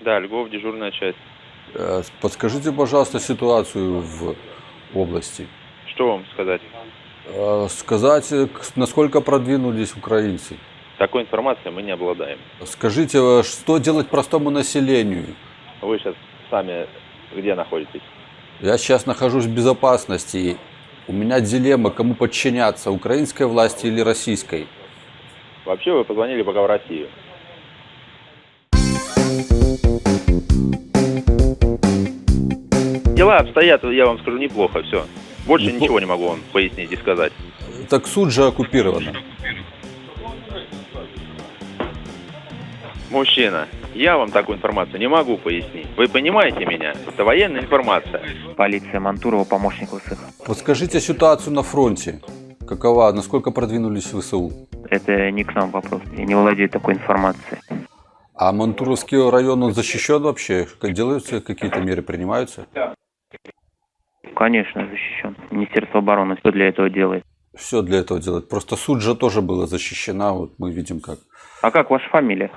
Да, Львов, дежурная часть. Подскажите, пожалуйста, ситуацию в области. Что вам сказать? Сказать, насколько продвинулись украинцы. Такой информацией мы не обладаем. Скажите, что делать простому населению? Вы сейчас сами где находитесь? Я сейчас нахожусь в безопасности. У меня дилемма, кому подчиняться, украинской власти или российской. Вообще вы позвонили пока в Россию. Дела обстоят, я вам скажу, неплохо, все. Больше ничего не могу вам пояснить и сказать. Так суд же оккупирован. Мужчина, я вам такую информацию не могу пояснить. Вы понимаете меня? Это военная информация. Полиция Мантурова, помощник ВСУ. Подскажите ситуацию на фронте. Какова? Насколько продвинулись ВСУ? Это не к нам вопрос. Я не владею такой информацией. А Мантуровский район, он защищен вообще? Делаются какие-то меры, принимаются? Конечно, защищен. Министерство обороны все для этого делает. Все для этого делать. Просто Суджа тоже была защищена, вот мы видим как. А как ваша фамилия?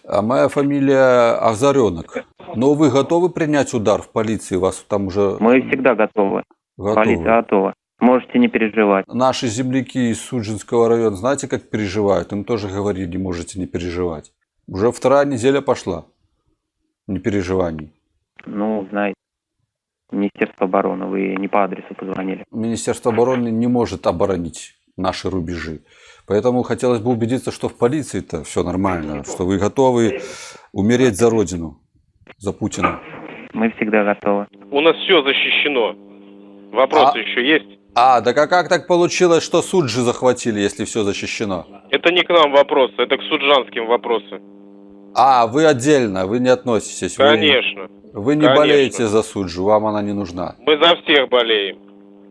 А моя фамилия Азаренок. Но вы готовы принять удар в полиции? Вас там уже Мы всегда готовы. Полиция готова. Можете не переживать. Наши земляки из Суджинского района, знаете, как переживают? Им тоже говорили, можете не переживать. Уже вторая неделя пошла непереживаний. Ну, знаете, Министерство обороны, вы не по адресу позвонили. Министерство обороны не может оборонить наши рубежи. Поэтому хотелось бы убедиться, что в полиции-то все нормально, что вы готовы умереть за Родину, за Путина. Мы всегда готовы. У нас все защищено. Вопросы еще есть? Так а как так получилось, что Суджи захватили, если все защищено? Это не к нам вопросы, это к суджанским вопросы. Вы отдельно, вы не относитесь. Конечно. Вы не болеете за Суджу, вам она не нужна. Мы за всех болеем.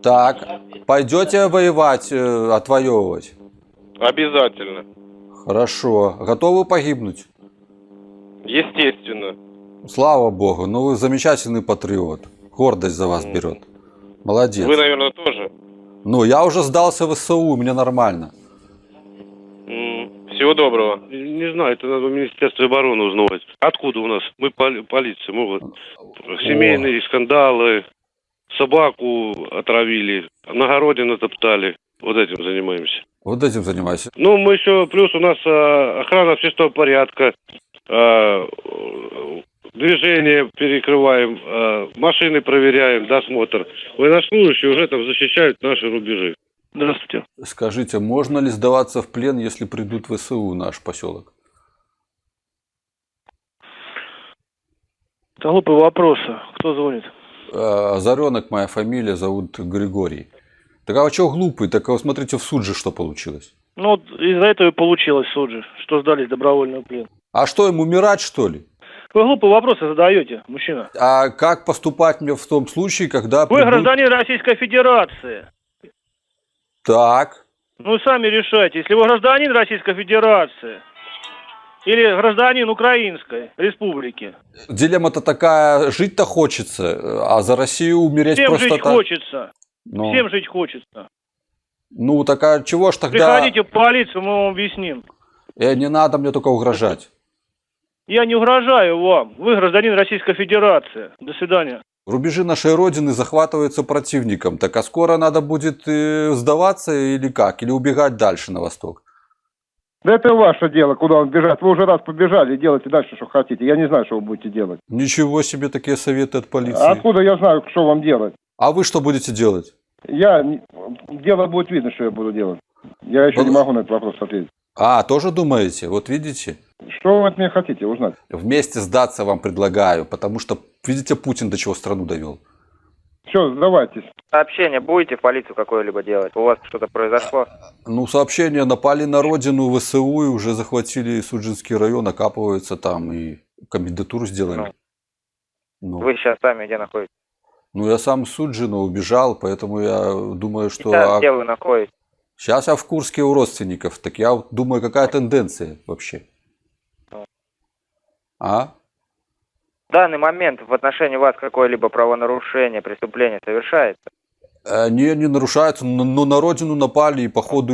Так, пойдете воевать, отвоевывать? Обязательно. Хорошо. Готовы погибнуть? Естественно. Слава Богу, ну вы замечательный патриот. Гордость за вас берет. Молодец. Вы, наверное, тоже? Ну, я уже сдался в СУ, мне нормально. Всего доброго. Не знаю, это надо в Министерстве обороны узнавать. Откуда у нас? Мы полиция. Мы вот семейные скандалы, собаку отравили, на огороде натоптали. Вот этим занимаемся. Вот этим занимайся. Ну, мы еще, плюс у нас охрана общественного порядка, движение перекрываем, машины проверяем, досмотр. Военнослужащие уже там защищают наши рубежи. Здравствуйте. Скажите, можно ли сдаваться в плен, если придут в СУ в наш поселок? Это глупые вопросы. Кто звонит? Озаренок моя фамилия, зовут Григорий. Так а что глупый? Так вы смотрите в суд же, что получилось. Ну, вот из-за этого и получилось в суд же, что сдались добровольно в плен. А что, им умирать, что ли? Вы глупые вопросы задаете, мужчина. А как поступать мне в том случае, когда Вы гражданин Российской Федерации. Так. Ну, сами решайте, если вы гражданин Российской Федерации или гражданин Украинской Республики. Дилемма-то такая, жить-то хочется, а за Россию умереть Всем просто жить так. хочется. Ну. Всем жить хочется. Ну, так а чего ж тогда... Приходите в полицию, мы вам объясним. Не надо мне только угрожать. Я не угрожаю вам. Вы гражданин Российской Федерации. До свидания. Рубежи нашей Родины захватываются противником. Так а скоро надо будет сдаваться или как? Или убегать дальше на восток? Да это ваше дело, куда он бежать. Вы уже раз побежали, делайте дальше, что хотите. Я не знаю, что вы будете делать. Ничего себе, такие советы от полиции. Откуда я знаю, что вам делать? А вы что будете делать? Дело будет видно, что я буду делать. Я еще не могу на этот вопрос ответить. Тоже думаете? Вот видите? Что вы от меня хотите узнать? Вместе сдаться вам предлагаю, потому что, видите, Путин до чего страну довел. Все, сдавайтесь. Сообщение будете в полицию какое-либо делать? У вас что-то произошло? Сообщение, напали на родину ВСУ и уже захватили Суджинский район, окапываются там и кандидатуру сделали. Вы сейчас сами где находитесь? Я сам из Суджина убежал, поэтому я думаю, что... Сейчас где вы находитесь? Сейчас я в Курске у родственников, так я думаю, какая тенденция вообще. В данный момент в отношении вас какое-либо правонарушение, преступление совершается? Не нарушаются, но на родину напали и походу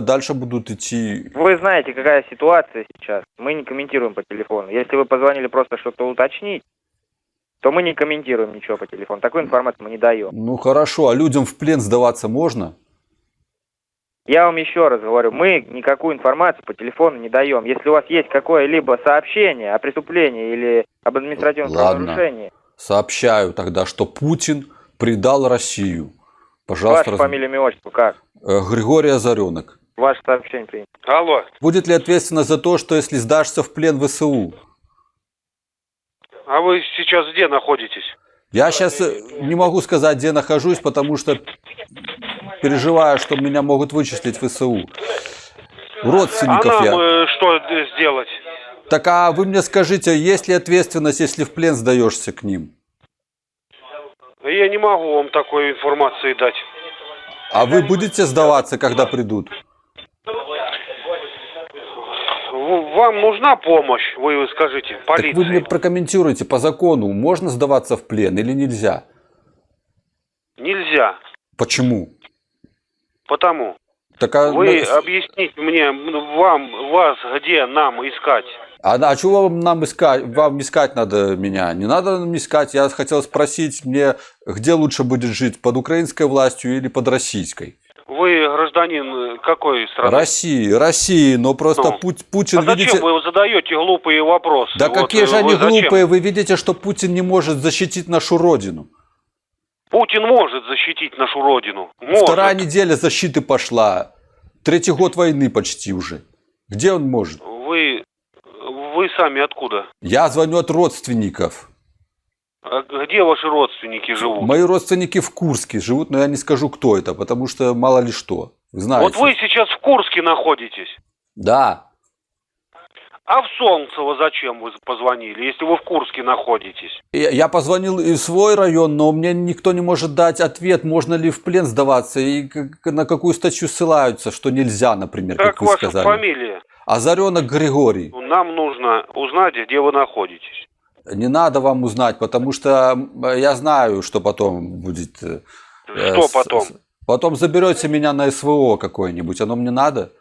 дальше будут идти. Вы знаете, какая ситуация сейчас. Мы не комментируем по телефону. Если вы позвонили просто что-то уточнить, то мы не комментируем ничего по телефону. Такой информации мы не даем. Ну хорошо, а людям в плен сдаваться можно? Я вам еще раз говорю, мы никакую информацию по телефону не даем. Если у вас есть какое-либо сообщение о преступлении или об административном правонарушении. Сообщаю тогда, что Путин предал Россию. Пожалуйста. Ваша фамилия, имя, отчество, как? Григорий Озаренок. Ваше сообщение принято. Алло. Будет ли ответственность за то, что если сдашься в плен ВСУ? А вы сейчас где находитесь? Я сейчас не могу сказать, где нахожусь, потому что переживаю, что меня могут вычислить в ВСУ. Родственников а нам я. что сделать? Так а вы мне скажите, есть ли ответственность, если в плен сдаешься к ним? Я не могу вам такой информации дать. А вы будете сдаваться, когда придут? Вам нужна помощь, вы скажите, полиции. Так вы мне прокомментируйте, по закону можно сдаваться в плен или нельзя? Нельзя. Почему? Потому. Так, а... Вы объясните мне, вас где нам искать? А чего нам искать? Вам искать надо меня? Не надо нам искать. Я хотел спросить мне, где лучше будет жить, под украинской властью или под российской? Вы гражданин какой страны? России, но просто Путин, а зачем видите... вы задаете глупые вопросы? Да вот, какие же они зачем? глупые? Вы видите, что Путин не может защитить нашу родину. Путин может защитить нашу родину. Может. Вторая неделя защиты пошла. 3-й год войны почти уже. Где он может? Вы сами откуда? Я звоню от родственников. А где ваши родственники живут? Мои родственники в Курске живут, но я не скажу, кто это, потому что мало ли что. Вы знаете. Вот вы сейчас в Курске находитесь. Да. А в Солнцево зачем вы позвонили, если вы в Курске находитесь? Я позвонил и в свой район, но мне никто не может дать ответ, можно ли в плен сдаваться и на какую статью ссылаются, что нельзя, например, как вы ваша сказали. Фамилия? Озаренок Григорий. Нам нужно узнать, где вы находитесь. Не надо вам узнать, потому что я знаю, что потом будет. Что потом? Потом заберете меня на СВО какое-нибудь, оно мне надо?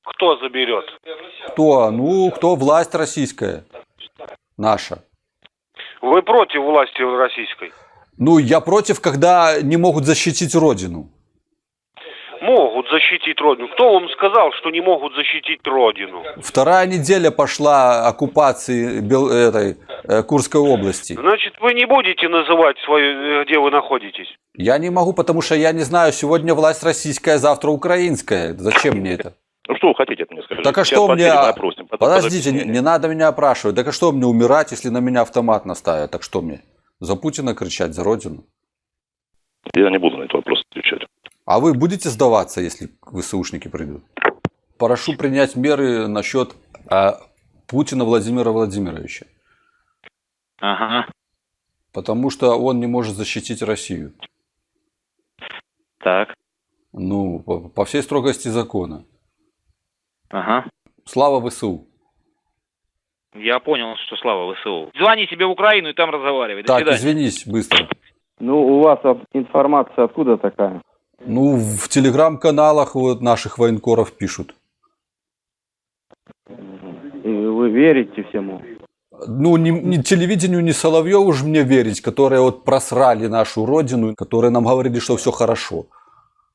Кто заберет? Кто? Ну, кто? Власть российская. Наша. Вы против власти российской? Ну, я против, когда не могут защитить родину. Могут защитить родину. Кто вам сказал, что не могут защитить родину? 2-я неделя пошла оккупации Курской области. Значит, вы не будете называть свою, где вы находитесь? Я не могу, потому что я не знаю, сегодня власть российская, завтра украинская. Зачем мне это? Ну что вы хотите от меня сказать? Так а Сейчас что мне... опросим, Подождите, не надо меня опрашивать. Так а что мне умирать, если на меня автомат наставят? Так что мне? За Путина кричать, за родину? Я не буду на этот вопрос отвечать. А вы будете сдаваться, если ВСУшники придут? Прошу принять меры насчет Путина Владимира Владимировича. Ага. Потому что он не может защитить Россию. Так. Ну, по всей строгости закона. Ага. Слава ВСУ. Я понял, что слава ВСУ. Звони себе в Украину и там разговаривай. До Так, свидания. извинись, быстро. Ну, у вас информация откуда такая? Ну, в телеграм-каналах вот наших военкоров пишут. И вы верите всему? Ну, ни телевидению, ни Соловьеву уж мне верить, которые вот просрали нашу родину, которые нам говорили, что все хорошо.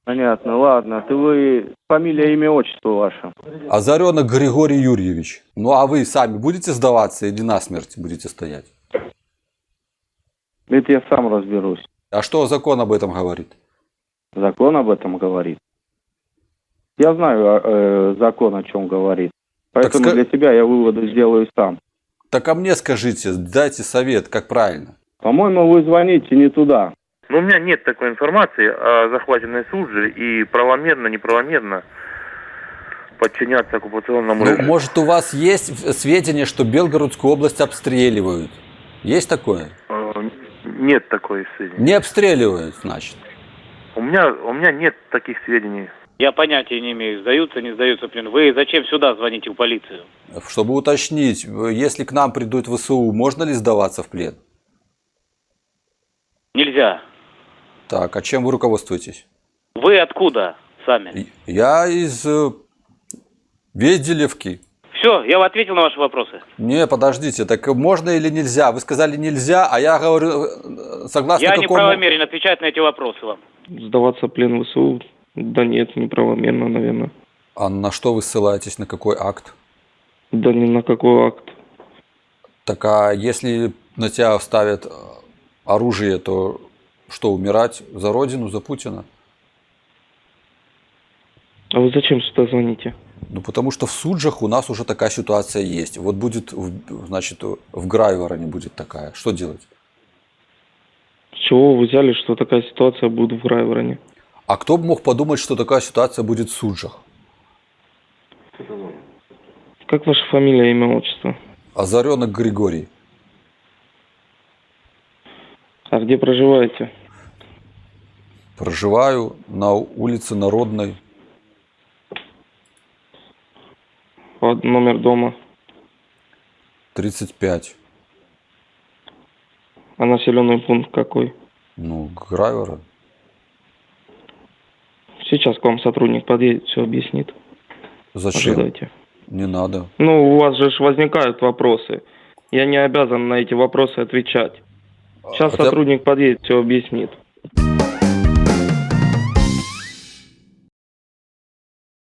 Понятно, ладно. Вы фамилия, имя, отчество ваше? Озаренок Григорий Юрьевич. Ну, а вы сами будете сдаваться или насмерть будете стоять? Это я сам разберусь. А что закон об этом говорит? Закон об этом говорит. Я знаю закон о чем говорит. Поэтому для себя я выводы сделаю сам. Так а мне скажите, дайте совет, как правильно. По-моему, вы звоните не туда. Но у меня нет такой информации о захваченной Суджи и правомерно, неправомерно подчиняться оккупационному режиму. Ну, может, у вас есть сведения, что Белгородскую область обстреливают? Есть такое? Нет такой сведений. Не обстреливают, значит. У меня нет таких сведений. Я понятия не имею, сдаются, не сдаются в плен. Вы зачем сюда звоните в полицию? Чтобы уточнить, если к нам придут ВСУ, можно ли сдаваться в плен? Нельзя. Так, а чем вы руководствуетесь? Вы откуда сами? Я из Везделевки. Все, я ответил на ваши вопросы. Не, подождите, так можно или нельзя? Вы сказали нельзя, а я говорю, согласно Я какому... неправомерен отвечать на эти вопросы вам. Сдаваться в плен ВСУ? Да нет, неправомерно, наверное. А на что вы ссылаетесь, на какой акт? Да ни на какой акт. Так а если на тебя ставят оружие, то что, умирать за родину, за Путина? А вы зачем сюда звоните? Ну, потому что в Суджах у нас уже такая ситуация есть. Вот будет, значит, в Грайвороне будет такая. Что делать? С чего вы взяли, что такая ситуация будет в Грайвороне? А кто бы мог подумать, что такая ситуация будет в Суджах? Как ваша фамилия, имя, отчество? Озаренок Григорий. А где проживаете? Проживаю на улице Народной. Номер дома? 35. А населенный пункт какой? Ну, Грайворон. Сейчас к вам сотрудник подъедет, все объяснит. Зачем? Ожидайте. Не надо. Ну, у вас же возникают вопросы. Я не обязан на эти вопросы отвечать. Сейчас сотрудник подъедет, все объяснит.